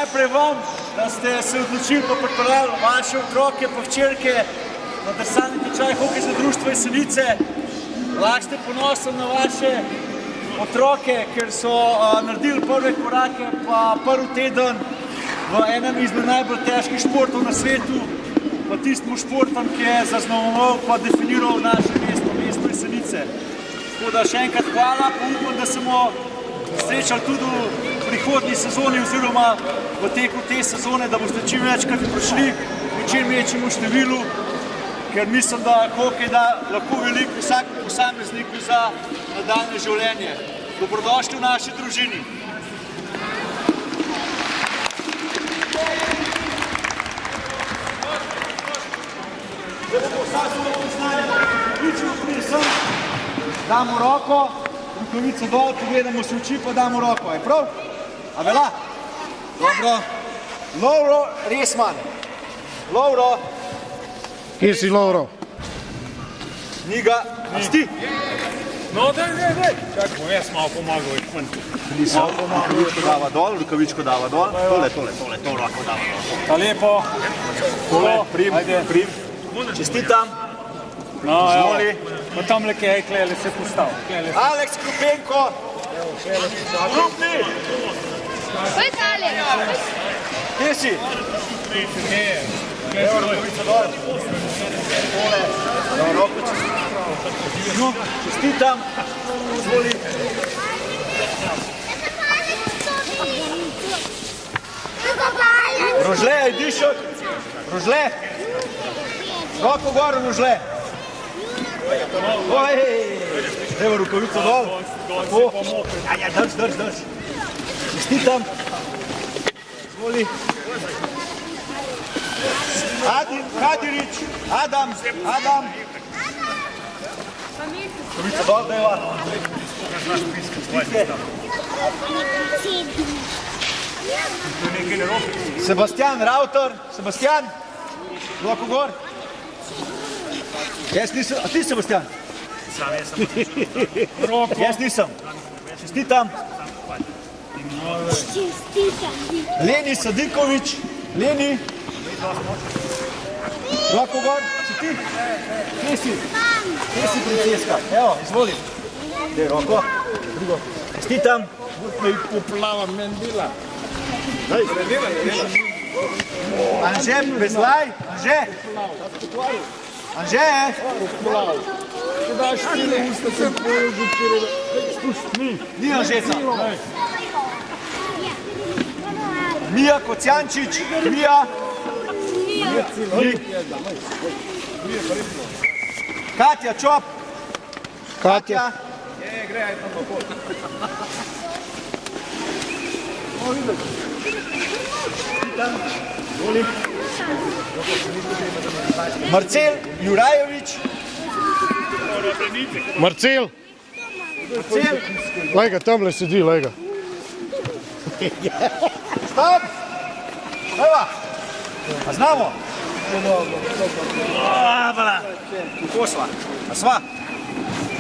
Najprej vam, da ste se odločili pa pripeljali vaše otroke pa hčerke na drsalni tečaj Hokejsko društvo Jesenice. Lahko ste ponosni na vaše otroke, ker so naredili prve korake pa prvi teden v enem izmed najbolj težkih športov na svetu, pa tistemu športom, ki je zaznamoval pa definiral naše mesto, mesto Jesenice. Tako da še enkrat hvala, pa upam, da se bomo srečali tudi v prihodnji sezoni oziroma v teku te sezone, da boste čim večkrat prišli v čim večjemu številu, ker mislim, da hokej da lahko veliko vsakemu posamezniku za nadaljnje življenje. Dobrodošli v naši družini. Zdaj bomo vsak zelo poznali, pričemo prije sem, damo roko, rukavico dol, pogledamo se oči, pa damo roko. Je prav? A vela? Dobro. Lovro Resman. Lovro. Kje si, Lovro? Njega. A si ti? No, daj. Čak, bom jaz malo pomagal. Nisem. Rukavičko dava dol, rukavičko dava dol. Tole, to roko dava dol. Ta lepo. Tole, prim. Čestitam. No, evo. Pa tam le kaj, klele se postav. Aleks Krupenko. Krupni. To je Aleks. Kje si? Evo, rukavico dol. Tole. Roko čestitam. Čestitam. Izvoli. Rožle, idi šel. Rožle. Roko gor, Rožle. Evo, rukavico dol. Drž. Čestitam. Izvoli. Hadirič. Adam. Rukavico dol, deva. Sebastian Rauter. Sebastian. Roko gor. Jaz nisem, a ti Sebastian? Jaz nisem. Čestitam. Leni Sadikovič. Leni. Roko gor. Si ti? Kje si? Kje si, princeska? Evo, izvoli. Dej roko. Drugo. Čestitam. Me poplava mendila. Anže, Bezlaj. Anže. Če daš štiri usta, se položi štiri. Spusti. Ni Anžeca. Mija Kocijančič. Mija. Katja Čop. Katja. Grejaj tam na pol. Marcel Jurajevič. Marcel. Lej ga, tamle sedi, lej ga. Stop! Evo! A znamo? Kako sva? A sva?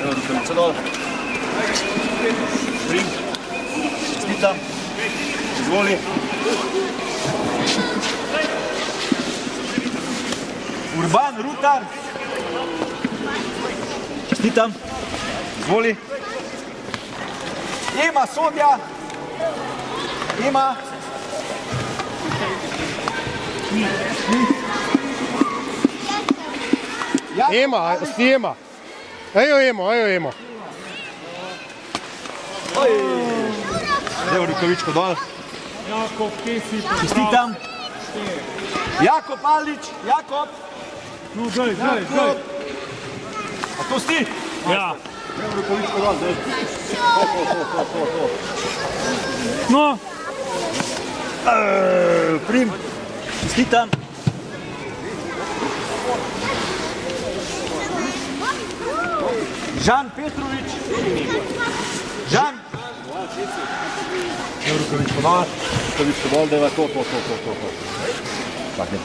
Evo, rukavico dol. Prim. Čestitam. Izvoli. Urban Rutar. Čestitam. Izvoli. Ema Sodja. Ema. Ema, si Ema. Ejo Emo. Evo rukavičko dol. Jakob, kje si? Čestitam. Jakob Alič. Jakob. No, daj. A to si ti? Ja. Evo rukavičko dol, zdaj. No. Prim. Čestitam. Žan Petrovič. Žan. Evo rukavičko dol. Rukavičko dol, deva to. Tak, ne,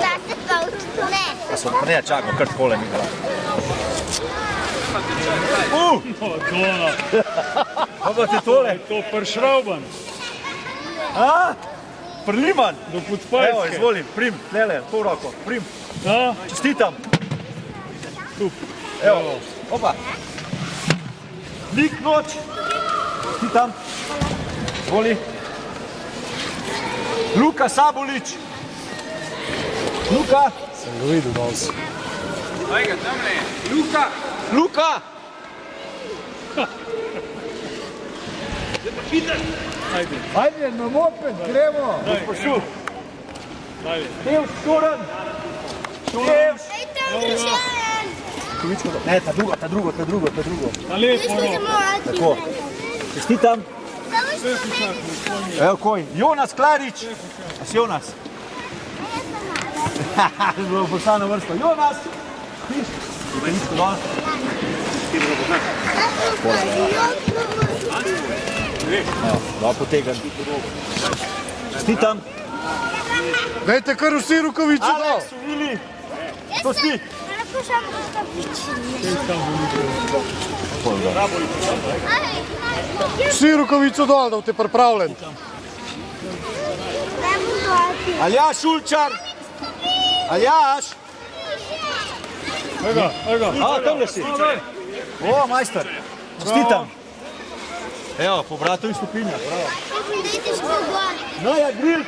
Da se pa odpne. a se odpne, čakamo, kar takole mi dela. Dona. Pa pa ti tole. To pršrauban. Prliman. Do Podspajske. Evo, izvolim, prim, lele, pol roko, prim. Ja. Čestitam. Evo, opa. Nik noč. Čestitam. Izvoli. Luka Sabolič. Luka. Sem ga videl danes. Luka. Ajde, na moped, gremo. Pošul. Dajde. Tevš, Šoran. Tevš. Ej, tam je še en. Ne, ta drugo. Na lepo Mislim, da roko. mora ti Tako. Čestitam. Samo što meni. Evo koj. Jonas Klarič. A si Jonas? Bilo poslano vrsto. Jonas. Piš. Piško dol. Evo, dva potegan. Čestitam. Dajte kar vsi rukavice dol. Aleks, Vili. To si ti. Vsi rukavico dol, da boste pripravljeni. Aljaš Ulčar. Aljaš. Ega. A, tamle si. O, majster. Čestitam. Evo, po bratovi stopinja. Bravo. Noja Grilc.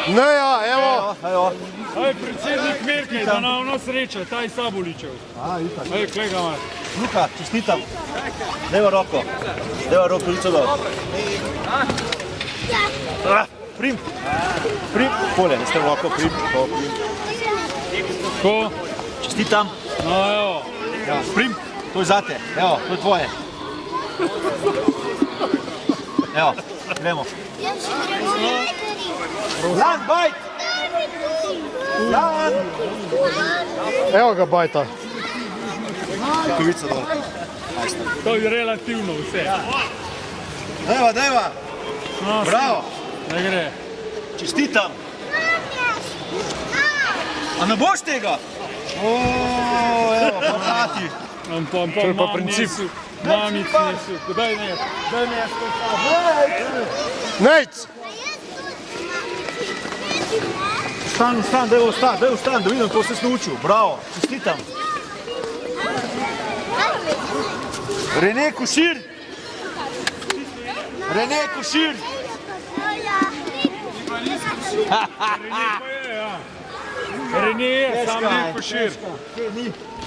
Ne, ja, evo. Evo. Aj, predsednik Merkel, da nam ono sreča, taj Saboličev. A, itak. Aj, klega imaš. Luka, čestitam. Deva roko. Deva roko, lico dol. Prim. Prim. Pole, niste roko, prim. Ko? Čestitam. No, evo. Ja, prim. To je zate. Evo, to je tvoje. Evo, gremo. Lan, bajt! Lan! Evo ga bajta. Rukavica dol. To je relativno vse. Deva. No, Bravo. ne gre. Čestitam. A ne boš tega? O, evo, povrati. To je pa princip. Mamic nesu. Daj ne. Nejc! Stan, daj ustan, da vidim, ko se naučil. Bravo, čestitam. Rene Košir. Rene je, sam ne Košir.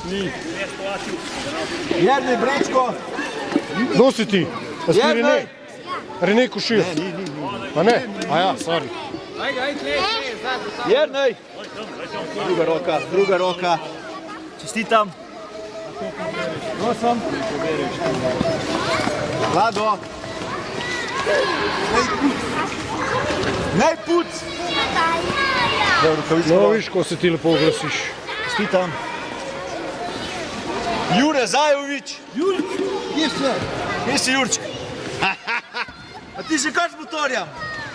Ni. Jernej Brečko. Kdo si ti? A si Rene? Rene Košir. Ni. A ne? A ja, sorry. Jernej. Druga roka. Čestitam. Prosim. Vlado. Najpuc. No, viš, ko se ti lepo oglasiš. Čestitam. Jure Zajovič. Kje si Jurček? A ti še kar z motorjem?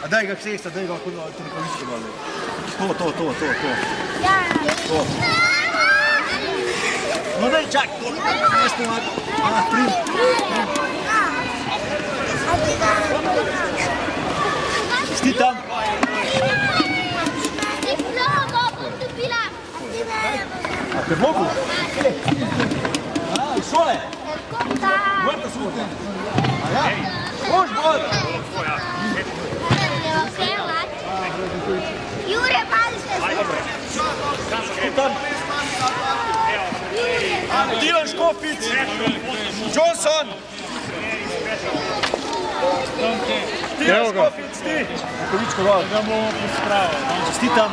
A daj ga ksesta, daj ga kod rukavičko dole. To. No daj, čak, to. Prim. Čestitam. A te mogu? A, iz šole? Vrta sutra. A ja? Boš bolj. Jure, pazite se. Čestitam. Dilan Škofic. Johnson. Dilan Škofic, ti. Rukavičko dol. Da bomo pospravili. Čestitam.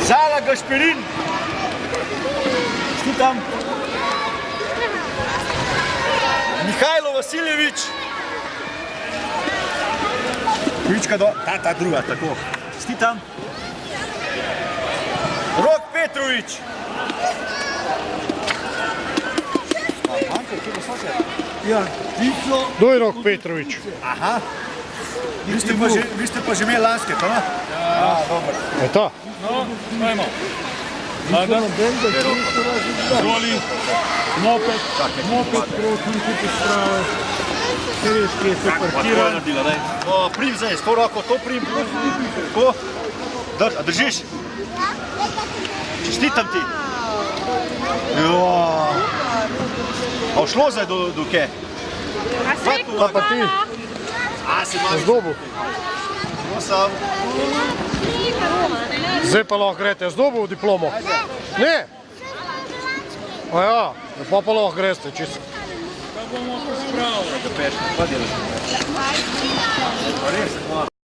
Zala Gašperin. Čestitam. Mihajlo Vasiljevič. Rukavička dol. Ta druga, tako. Čestitam. Rok Petrovič. Ja, Tico. Kdo je Rok Petrovič? Aha. Vi ste pa že imeli lanske, to? Ja, dobro. Je ta? No, dajmo. Zvoli, moped, proti ti pospravil. Vidiš, kje se Pa to je parkira. naredila, daj. O, prim zdaj, s to roko, to prim. Tako. A držiš? Čestitam ti. Jo. A šlo zdaj do kje? Kaj pa ti? A, si malo. Z dobu. No, sam. Zdaj pa lahko greste z dobu diplomo. Ne? A ja, pa lahko greste čisto. Da peš, pa delaš. Pa res, hvala.